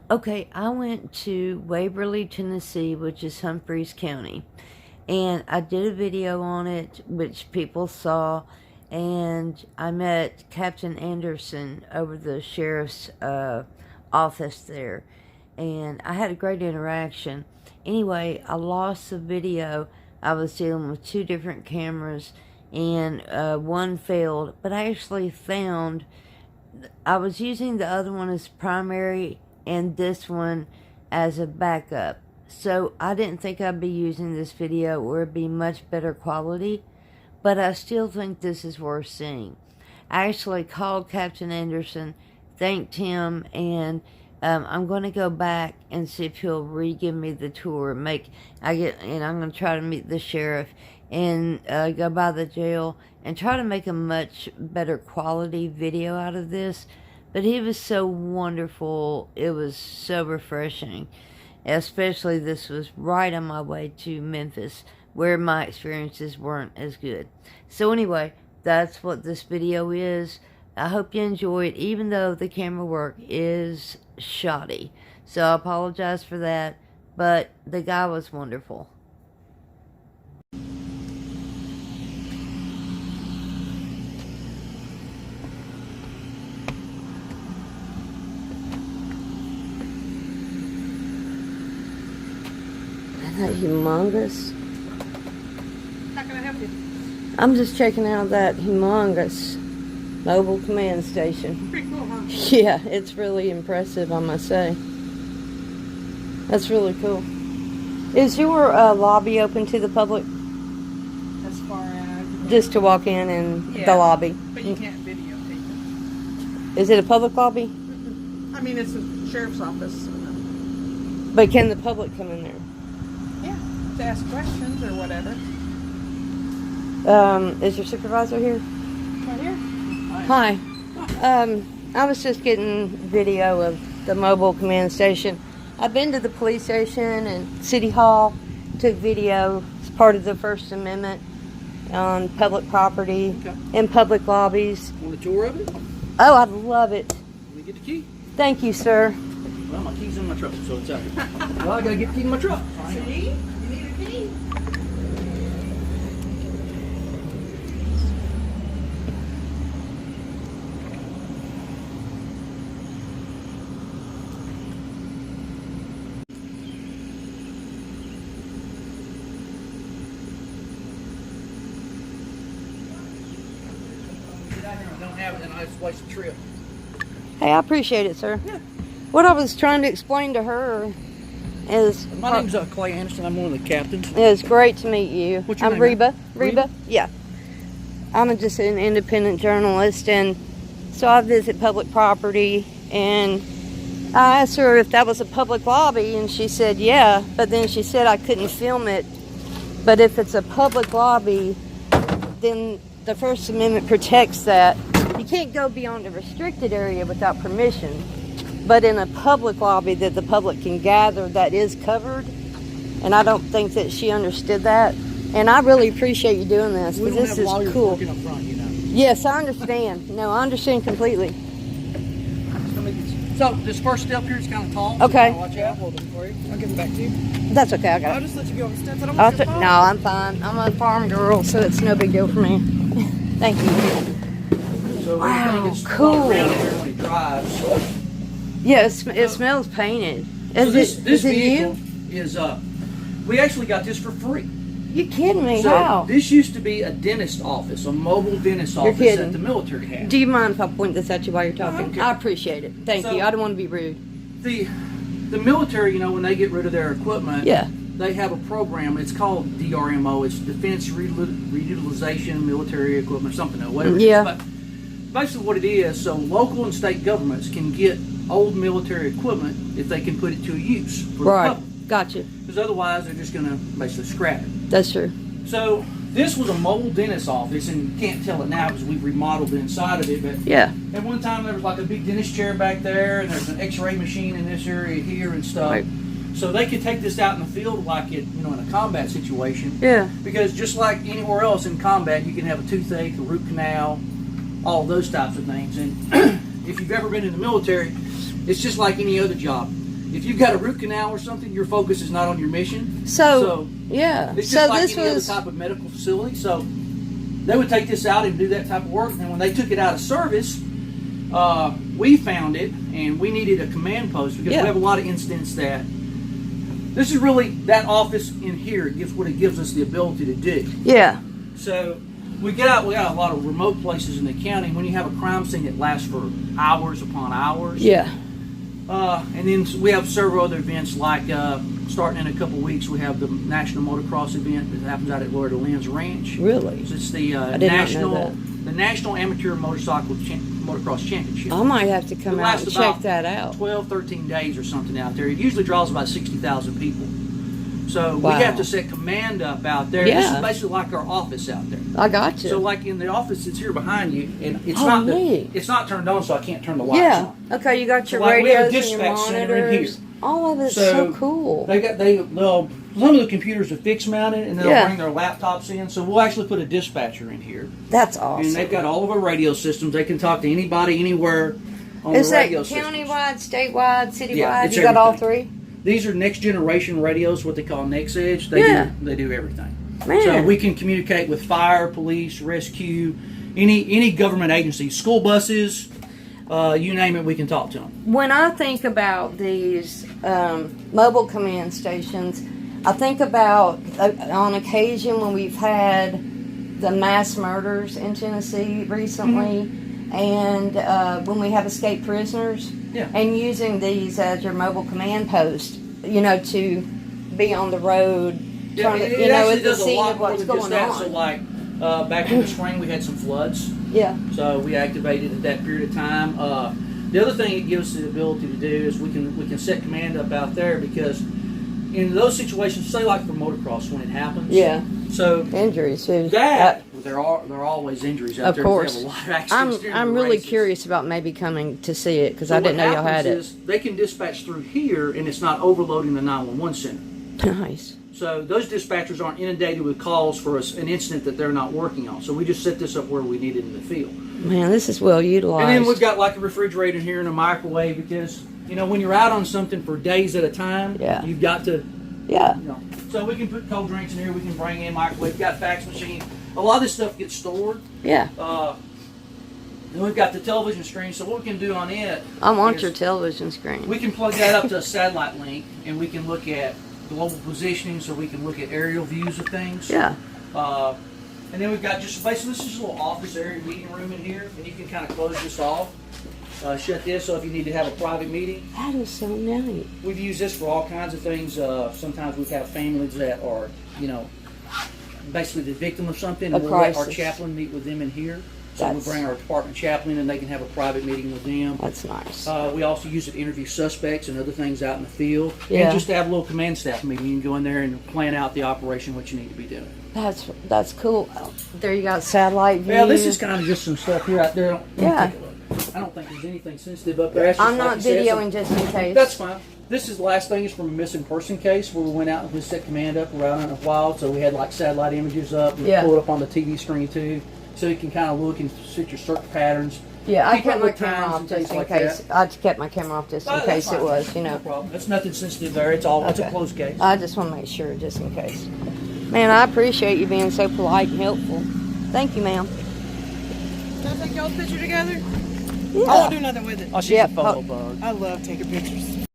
Okay, I went to Waverly, Tennessee, which is Humphreys County, and I did a video on it, which people saw, and I met Captain Andersen over the sheriff's office there, and I had a great interaction. Anyway, I lost the video. I was dealing with two different cameras, and one failed, but I actually found I was using the other one as primary and this one as a backup. So I didn't think I'd be using this video or it'd be much better quality, but I still think this is worth seeing. I actually called Captain Andersen, thanked him, and I'm going to go back and see if he'll re-give me the tour. And I'm going to try to meet the sheriff and go by the jail and try to make a much better quality video out of this. But he was so wonderful. It was so refreshing. Especially this was right on my way to Memphis, where my experiences weren't as good. So anyway, that's what this video is. I hope you enjoy it, even though the camera work is shoddy. So I apologize for that, but the guy was wonderful. Isn't that humongous? How can I help you? I'm just checking out that humongous mobile command station. Pretty cool, huh? Yeah, it's really impressive, I must say. That's really cool. Is your lobby open to the public? As far as... Just to walk in and Yeah, the lobby? But you can't videotape Is it a public lobby? it. I mean, it's a sheriff's office. But can the public come in there? Yeah, to ask questions or whatever. Is your supervisor here? Right here. Hi. I was just getting video of the mobile command station. I've been to the police station and City Hall, took video. It's part of the First Amendment on public property and public lobbies. Want a tour of it? Oh, I'd love it. Let me get the key. Thank you, sir. Well, my key's in my truck, so it's out here. Well, I gotta get the key in my truck. See? You need a key. Get out here and don't have it, and I just waste a trip. Hey, I appreciate it, sir. Yeah. What I was trying to explain to her is... My name's Clay Andersen. I'm one of the captains. It's great to meet you. What's your I'm name, Reba. Reba? Reba? Yeah. I'm just an independent journalist, and so I visit public property, and I asked her if that was a public lobby, and she said yeah, but then she said I couldn't film it. But if it's a public lobby, then the First Amendment protects that. You can't go beyond a restricted area without permission. But in a public lobby that the public can gather, that is covered. And I don't think that she understood that. And I really appreciate you doing this, because this is cool. Working up front, you know. Yes, I understand. No, I understand completely. So this first step here is kind of tall. Okay. So watch out. Hold it for you. I'll give it back to you. That's okay, I got I'll it. just let you go up the steps. I don't want your phone. No, I'm fine. I'm a farm girl, so it's no big deal for me. Thank you. So Wow, everything is cool. around here when it drives. Yeah, it smells painted. So this is it vehicle you? is we actually got this for free. You kidding me? So How? this used to be a dentist office, a mobile dentist You're office kidding. that the military had. Do you mind if I point this at you while you're talking? Okay. I appreciate it. Thank So- you. I don't want to be rude. The military, you know, when they get rid of their equipment, Yeah. they have a program. It's called DRMO. It's Defense Reutilization Military Equipment, something or whatever. Yeah. But basically, what it is, so local and state governments can get old military equipment if they can put it to use for the Right. public. Gotcha. Because otherwise, they're just going to basically scrap it. That's true. So this was a mobile dentist office, and you can't tell it now because we've remodeled the inside of it. But Yeah. at one time, there was like a big dentist chair back there, and there's an X-ray machine in this area here and stuff. Right. So they could take this out in the field like it, you know, in a combat situation. Yeah. Because just like anywhere else in combat, you can have a toothache, a root canal, all those types of things. And if you've ever been in the military, it's just like any other job. if you've got a root canal or something, your focus is not on your mission. So yeah. It's just So like this any was other type of medical facility. So they would take this out and do that type of work. And when they took it out of service, we found it, and we needed a command post because we have a lot of incidents that this is really that office in here gives what it gives us the ability to do. yeah. So we got a lot of remote places in the county. When you have a crime scene that lasts for hours upon hours, Yeah. and then we have several other events like starting in a couple weeks we have the National Motocross event that happens out at Loretta Lynn's Ranch. Really? It's the did not know National Amateur Motocross Championship. I might have to come It out lasts and about check that out. 12, 13 days or something out there. It usually draws about 60,000 people. So Wow. we have to set command up out there. This Yeah. is basically like our office out there. I got you. So like in the office that's here behind you, and it's Oh, not neat. it's not turned on, so I can't turn the lights yeah. on. Okay, you got your So, like, we have a radios and your dispatch center in monitors. here. All of it's so cool. Some of the computers are fixed mounted, and they'll Yeah. bring their laptops in. So we'll actually put a dispatcher in here, That's awesome. and they've got all of our radio systems. They can talk to anybody, anywhere on Is the that radio systems. countywide, statewide, citywide? Yeah, it's You got all three? everything. These are next generation radios, what they call Next Edge. Yeah. They do everything. Man. So we can communicate with fire, police, rescue, any government agency, school buses, you name it, we can talk to them. When I think about these mobile command stations, I think about on occasion when we've had the mass murders in Tennessee recently, and when we have escaped prisoners, Yeah. and using these as your mobile command post, you know, to be on the road, trying to, you know, at the scene of what's going on. So like back in the spring, we had some floods. Yeah. So we activated at that period of time. The other thing it gives us the ability to do is we can set command up out there, because in those situations, say like for motocross when it happens. Yeah. So Injuries too. there are always injuries out Of there. course. We have a lot of accidents during I'm the really races. curious about maybe coming to see it, because So I didn't what know y'all had happens it. is they can dispatch through here, and it's not overloading the 911 center. Nice. So those dispatchers aren't inundated with calls for an incident that they're not working on. So we just set this up where we need it in the field. Man, this is well utilized. And then we've got like a refrigerator here and a microwave, because you know when you're out on something for days at a time, Yeah. you've got to, Yeah. you know. So we can put cold drinks in here. We can bring in microwave. We've got fax machine. A lot of this stuff gets stored. Yeah. And we've got the television screen. So what we can do on it, I want is your television screen. we can plug that up to a satellite link, and we can look at global positioning. So we can look at aerial views of things. Yeah. And then we've got just basically this is a little office area, meeting room in here, and you can kind of close this off, shut this. So if you need to have a private meeting, That is so nice. we've used this for all kinds of things. Sometimes we have families that are, you know, basically the victim of something, and A we'll let our crisis. chaplain meet with them in here. So we That's- bring our department chaplain, and they can have a private meeting with them. That's nice. We also use it to interview suspects and other things out in the field, Yeah. and just to have a little command staff meeting. You can go in there and plan out the operation, what you need to be doing. That's cool. Oh, there you got satellite view. Yeah, this is kind of just some stuff here out there. Let me Yeah. take a look. I don't think there's anything sensitive up there. That's just I'm like not you said, videoing just in case. That's fine. This is the last thing is from a missing person case where we went out and we set command up. We're out in the wild, so we had like satellite images up. And Yeah. pull it up on the TV screen too, so you can kind of look and set your search patterns. Yeah, I Keep kept up my with camera times off and just things in like case. I kept my camera off just in That's case fine. it was, you No know. problem. That's nothing sensitive there. It's all it's a Okay. closed case. I just want to make sure just in case. Man, I appreciate you being so polite and helpful. Thank you, ma'am. Can I take y'all's picture together? Yeah. I won't do nothing with it. Oh, she's Yep. a photo bug. I love taking pictures.